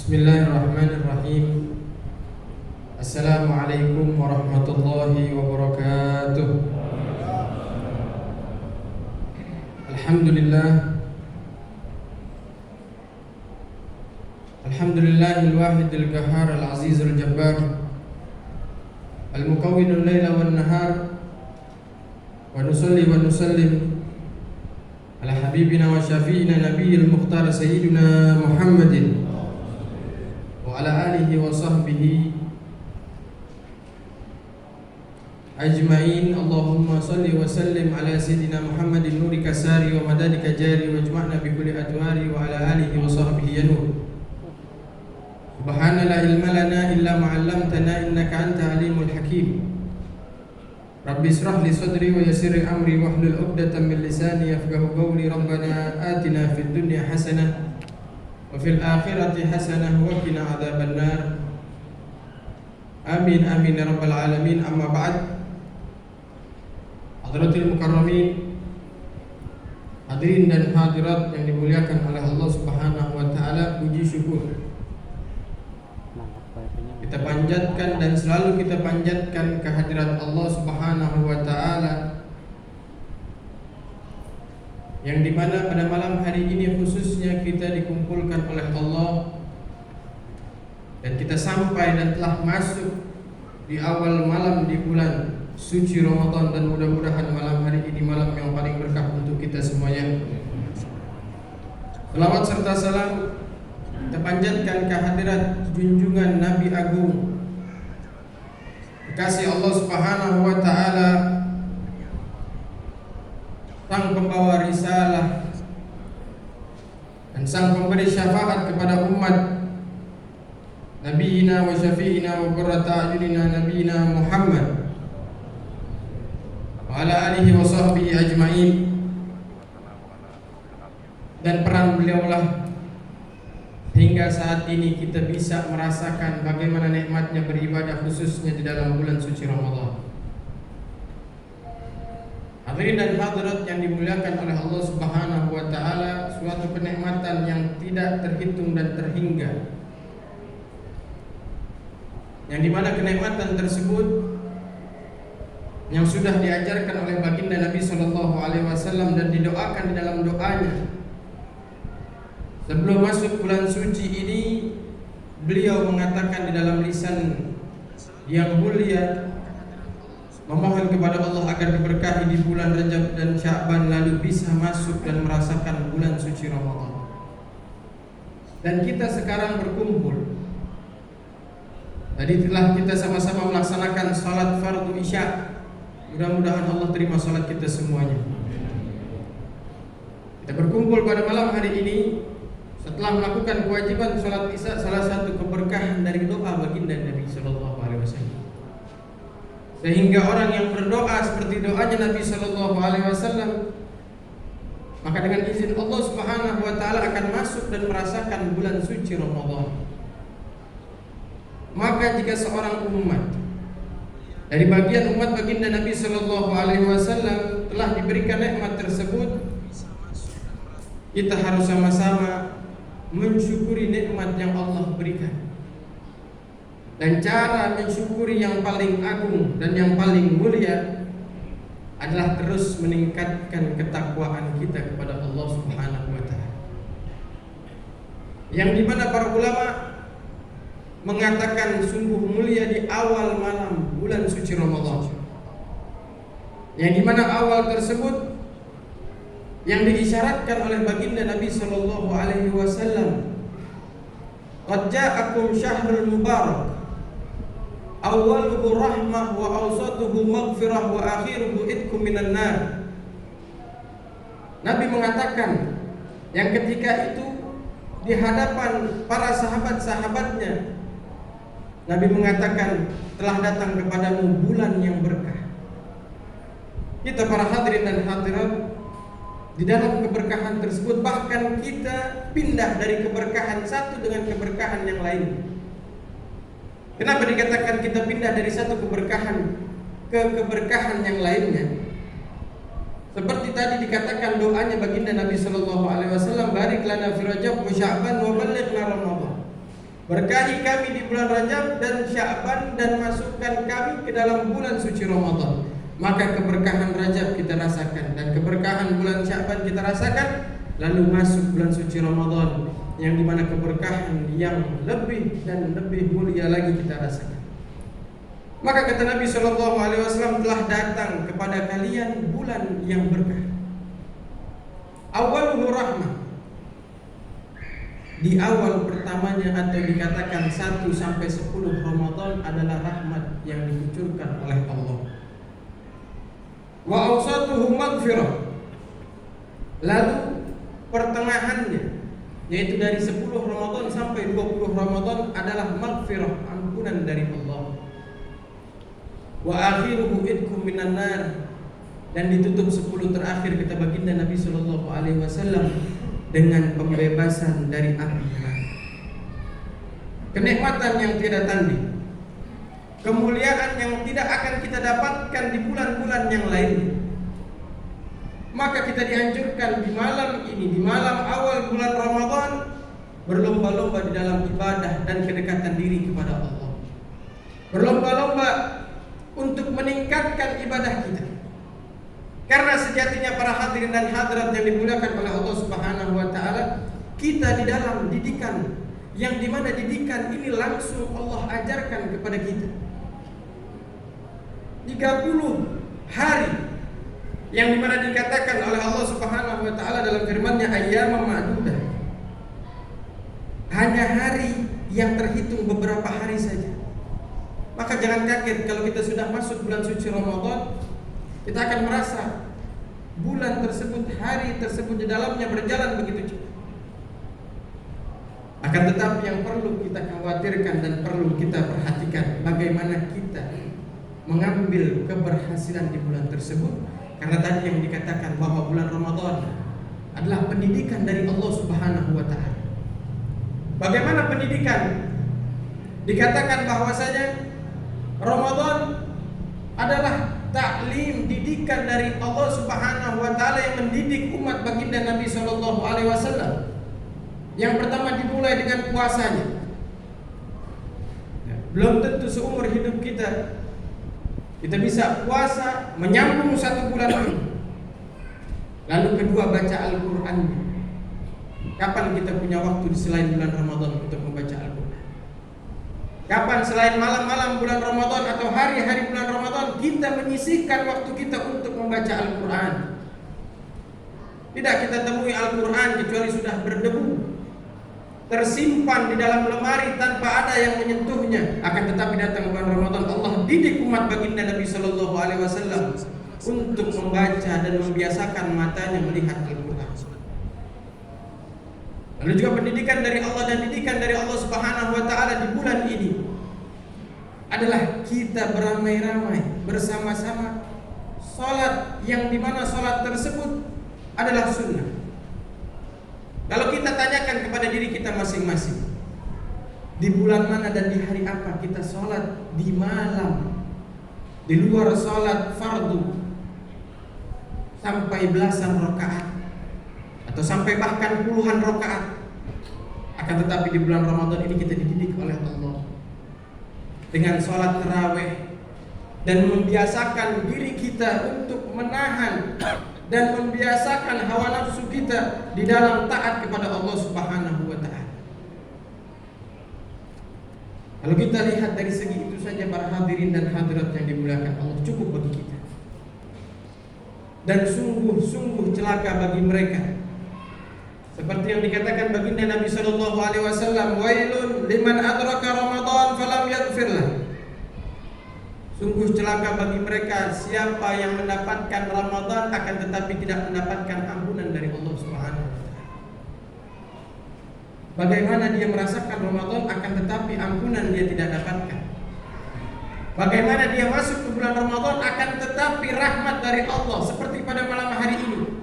Bismillahirrahmanirrahim. Assalamualaikum warahmatullahi wabarakatuh. Alhamdulillah. Alhamdulillahil wahidil qahhar al-azizul jabbar al-mukawwinul laila wan nahar. Wa nusalli wa nusallim ala habibina wa syafi'ina nabiyil mukhtar sayyidina Muhammadin wa ala alihi wa sahbihi ajma'in. Allahumma salli wa sallim ala sayyidina Muhammadin nuri kasari wa madadika jari wa jma'na bi kulli adwari wa ala alihi wa sahbihi yanur. Subhana la ilma lana illa ma 'allamtana innaka anta alimul hakim. Rabbi israh li sadri wa yassir li amri wahlul 'uqdatam min lisani yafqahu qawli. Rabbana atina fid dunya hasanah wa fil akhirati hasanah wa qina adzabannar. Amin amin ya rabbal alamin. Amma ba'd. Hadratil mukarramin, hadirin dan hadirat yang dimuliakan oleh Allah Subhanahu wa taala, puji syukur kita panjatkan dan selalu kita panjatkan kehadirat Allah Subhanahu wa taala, yang dimana pada malam hari ini khususnya kita dikumpulkan oleh Allah dan kita sampai dan telah masuk di awal malam di bulan suci Ramadan, dan mudah-mudahan malam hari ini malam yang paling berkah untuk kita semuanya. Selawat serta salam kita panjatkan kehadirat junjungan Nabi Agung, kekasih Allah Subhanahu wa taala, sang pembawa risalah dan sang pemberi syafaat kepada umat, Nabiina wa syafi'ina wa qurrata a'yunina Nabiina Muhammad wa ala alihi wa sahbihi ajma'in. Dan peran beliaulah hingga saat ini kita bisa merasakan bagaimana nikmatnya beribadah khususnya di dalam bulan suci Ramadan. Hadirin dan hadirat yang dimuliakan oleh Allah Subhanahu wa taala, suatu kenikmatan yang tidak terhitung dan terhingga, yang dimana kenikmatan tersebut yang sudah diajarkan oleh baginda Nabi sallallahu alaihi wasallam dan didoakan di dalam doanya sebelum masuk bulan suci ini. Beliau mengatakan di dalam lisan yang mulia, memohon kepada Allah agar diberkahi di bulan Rajab dan Sya'ban, lalu bisa masuk dan merasakan bulan suci Ramadan. Dan kita sekarang berkumpul. Tadi telah kita sama-sama melaksanakan salat fardu isya. Mudah-mudahan Allah terima salat kita semuanya. Kita berkumpul pada malam hari ini setelah melakukan kewajiban salat isya, salah satu keberkahan dari doa baginda Nabi sallallahu alaihi wasallam. Sehingga orang yang berdoa seperti doanya Nabi sallallahu alaihi wasallam, maka dengan izin Allah Subhanahu wa taala akan masuk dan merasakan bulan suci Ramadan. Maka jika seorang umat dari bagian umat baginda Nabi sallallahu alaihi wasallam telah diberikan nikmat tersebut, kita harus sama-sama mensyukuri nikmat yang Allah berikan. Dan cara mensyukuri yang paling agung dan yang paling mulia adalah terus meningkatkan ketakwaan kita kepada Allah Subhanahu wa taala. Yang dimana para ulama mengatakan sungguh mulia di awal malam bulan suci Ramadan, yang dimana awal tersebut yang diisyaratkan oleh baginda Nabi sallallahu alaihi wasallam, qad ja'akum syahrul mubarak awwaluhu rahmah wa awsatuhu maghfirah wa akhiruhu idkum minan nar. Nabi mengatakan yang ketika itu di hadapan para sahabat-sahabatnya, Nabi mengatakan telah datang kepadamu bulan yang berkah. Kita para hadirin dan hadirat, di dalam keberkahan tersebut bahkan kita pindah dari keberkahan satu dengan keberkahan yang lain. Kenapa dikatakan kita pindah dari satu keberkahan ke keberkahan yang lainnya? Seperti tadi dikatakan doanya baginda Nabi sallallahu alaihi wasallam, barik lana fi Rajab wa Sya'ban wa ballighna Ramadan. Berkahi kami di bulan Rajab dan Sya'ban dan masukkan kami ke dalam bulan suci Ramadan. Maka keberkahan Rajab kita rasakan dan keberkahan bulan Sya'ban kita rasakan. Lalu masuk bulan suci Ramadan yang dimana keberkahan yang lebih dan lebih mulia lagi kita rasakan. Maka kata Nabi SAW, telah datang kepada kalian bulan yang berkah. Awaluhu rahmah. Di awal pertamanya atau dikatakan 1 sampai 10 Ramadan adalah rahmat yang dikucurkan oleh Allah. Wa awsatuhu maghfirah. Lalu pertengahannya, yaitu dari 10 Ramadan sampai 20 Ramadan adalah maghfirah, ampunan dari Allah. Wa akhiruhu idkum minan nar. Dan ditutup 10 terakhir kata baginda Nabi SAW dengan pembebasan dari api neraka. Kenikmatan yang tiada tanding, kemuliaan yang tidak akan kita dapatkan di bulan-bulan yang lainnya. Maka kita dianjurkan di malam ini, di malam awal bulan Ramadan, berlomba-lomba di dalam ibadah dan kedekatan diri kepada Allah. Berlomba-lomba untuk meningkatkan ibadah kita. Karena sejatinya para hadirin dan hadirat yang dimuliakan oleh Allah Subhanahu wa taala, kita di dalam didikan yang dimana didikan ini langsung Allah ajarkan kepada kita. 30 hari yang dimana dikatakan oleh Allah Subhanahu wa taala dalam firman-Nya ayyaman ma'dudah. Hanya hari yang terhitung beberapa hari saja. Maka jangan kaget kalau kita sudah masuk bulan suci Ramadan, kita akan merasa bulan tersebut, hari tersebut di dalamnya berjalan begitu cepat. Akan tetapi yang perlu kita khawatirkan dan perlu kita perhatikan, bagaimana kita mengambil keberhasilan di bulan tersebut. Karena tadi yang dikatakan bahwa bulan Ramadan adalah pendidikan dari Allah Subhanahu wa taala. Bagaimana pendidikan? Dikatakan bahwasanya Ramadan adalah taklim, didikan dari Allah Subhanahu wa taala yang mendidik umat baginda Nabi sallallahu alaihi wasallam. Yang pertama dimulai dengan puasanya. Belum tentu seumur hidup kita bisa puasa menyambung 1 bulan ini. Lalu kedua, baca Al-Qur'an. Kapan kita punya waktu selain bulan Ramadan untuk membaca Al-Qur'an? Kapan selain malam-malam bulan Ramadan atau hari-hari bulan Ramadan kita menyisihkan waktu kita untuk membaca Al-Quran? Tidak kita temui Al-Quran kecuali sudah berdebu, tersimpan di dalam lemari tanpa ada yang menyentuhnya. Akan tetapi datang bulan Ramadan, Allah didik umat baginda Nabi Sallallahu Alaihi Wasallam untuk membaca dan membiasakan matanya melihat Al-Quran. Lalu juga pendidikan dari Allah dan didikan dari Allah Subhanahu wa taala di bulan ini adalah kita beramai-ramai bersama-sama salat, yang dimana salat tersebut adalah sunnah. Kalau kita tanyakan kepada diri kita masing-masing, di bulan mana dan di hari apa kita salat di malam, di luar salat fardu sampai belasan rakaat atau sampai bahkan puluhan rakaat. Akan tetapi di bulan Ramadan ini kita dididik oleh Allah dengan sholat tarawih dan membiasakan diri kita untuk menahan dan membiasakan hawa nafsu kita di dalam taat kepada Allah Subhanahu wa taala. Kalau kita lihat dari segi itu saja para hadirin dan hadirat yang dimuliakan Allah, cukup bagi kita. Dan sungguh-sungguh celaka bagi mereka, seperti yang dikatakan baginda Nabi sallallahu alaihi wasallam, wailun liman adraka Ramadan falam yaghfirlah. Sungguh celaka bagi mereka siapa yang mendapatkan Ramadan akan tetapi tidak mendapatkan ampunan dari Allah Subhanahu wa taala. Bagaimana dia merasakan Ramadan akan tetapi ampunan dia tidak dapatkan? Bagaimana dia masuk ke bulan Ramadan akan tetapi rahmat dari Allah seperti pada malam hari ini?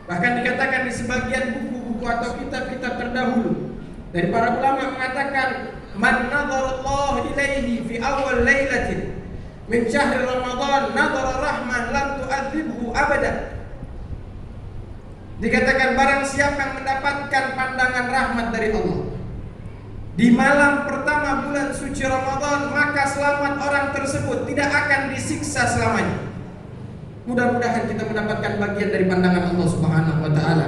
Bahkan dikatakan di sebagian buku-buku atau kitab-kitab terdahulu dari para ulama mengatakan, man nadharallahu ilaihi fi awal lailatin min syahri Ramadan nadhara rahman lam tu'adzibhu abada. Dikatakan barang siapa yang mendapatkan pandangan rahmat dari Allah di malam pertama bulan suci Ramadan, maka selamat orang tersebut tidak akan disiksa selamanya. Mudah-mudahan kita mendapatkan bagian dari pandangan Allah Subhanahu wa taala,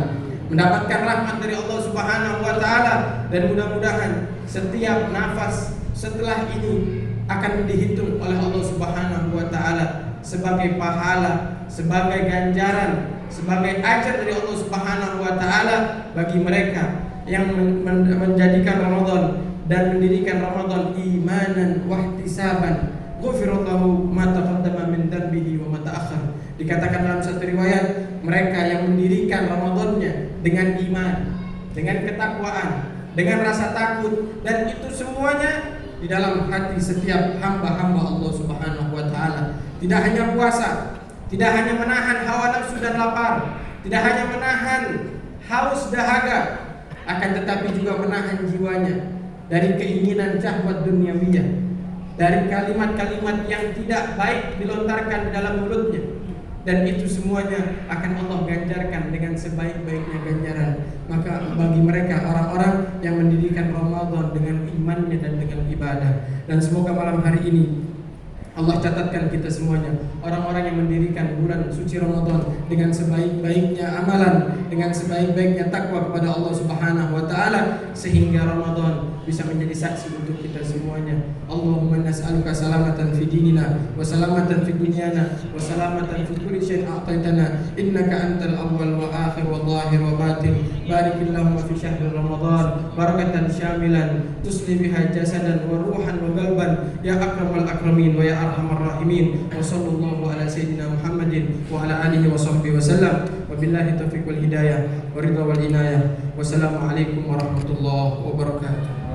mendapatkan rahmat dari Allah Subhanahu wa taala, dan mudah-mudahan setiap nafas setelah ini akan dihitung oleh Allah Subhanahu wa taala sebagai pahala, sebagai ganjaran, sebagai ajar dari Allah Subhanahu wa taala bagi mereka yang menjadikan Ramadan dan mendirikan Ramadan imanan wa ihtisaban, ghufirallahu ma taqaddama min dhanbihi wa ma ta'akhkhar. Dikatakan dalam satu riwayat, mereka yang mendirikan Ramadannya dengan iman, dengan ketakwaan, dengan rasa takut, dan itu semuanya di dalam hati setiap hamba-hamba Allah Subhanahu wa taala. Tidak hanya puasa, tidak hanya menahan hawa nafsu dan lapar, tidak hanya menahan haus dahaga, akan tetapi juga menahan jiwanya dari keinginan syahwat duniawiyah, dari kalimat-kalimat yang tidak baik dilontarkan di dalam mulutnya, dan itu semuanya akan Allah ganjarkan dengan sebaik-baiknya ganjaran. Maka bagi mereka orang-orang yang mendirikan Ramadan dengan imannya dan dengan ibadah, dan semoga malam hari ini Allah catatkan kita semuanya orang-orang yang mendirikan bulan suci Ramadan dengan sebaik-baiknya amalan, dengan sebaik-baiknya takwa kepada Allah Subhanahu wa taala, sehingga Ramadan bisa menjadi saksi untuk kita semuanya. Allahumma nas'aluka salamatan fi dinina wa salamatan fi dunyana wa salamatan fi kulli syai'in a'taitana, innaka antal awwal wa akhir wa zahir wa batin. Barikillahumma fi syahri Ramadan barakatan syamilan tusli biha jasadan wa ruhan wa qalban ya akramal akramin wa ya arhamar rahimin. Wa sallallahu ala sayyidina Muhammadin wa ala alihi wa sahbihi wa sallam. Wabillahi taufiq wal hidayah wa ridha wal inayah. Wassalamu alaikum warahmatullahi wabarakatuh.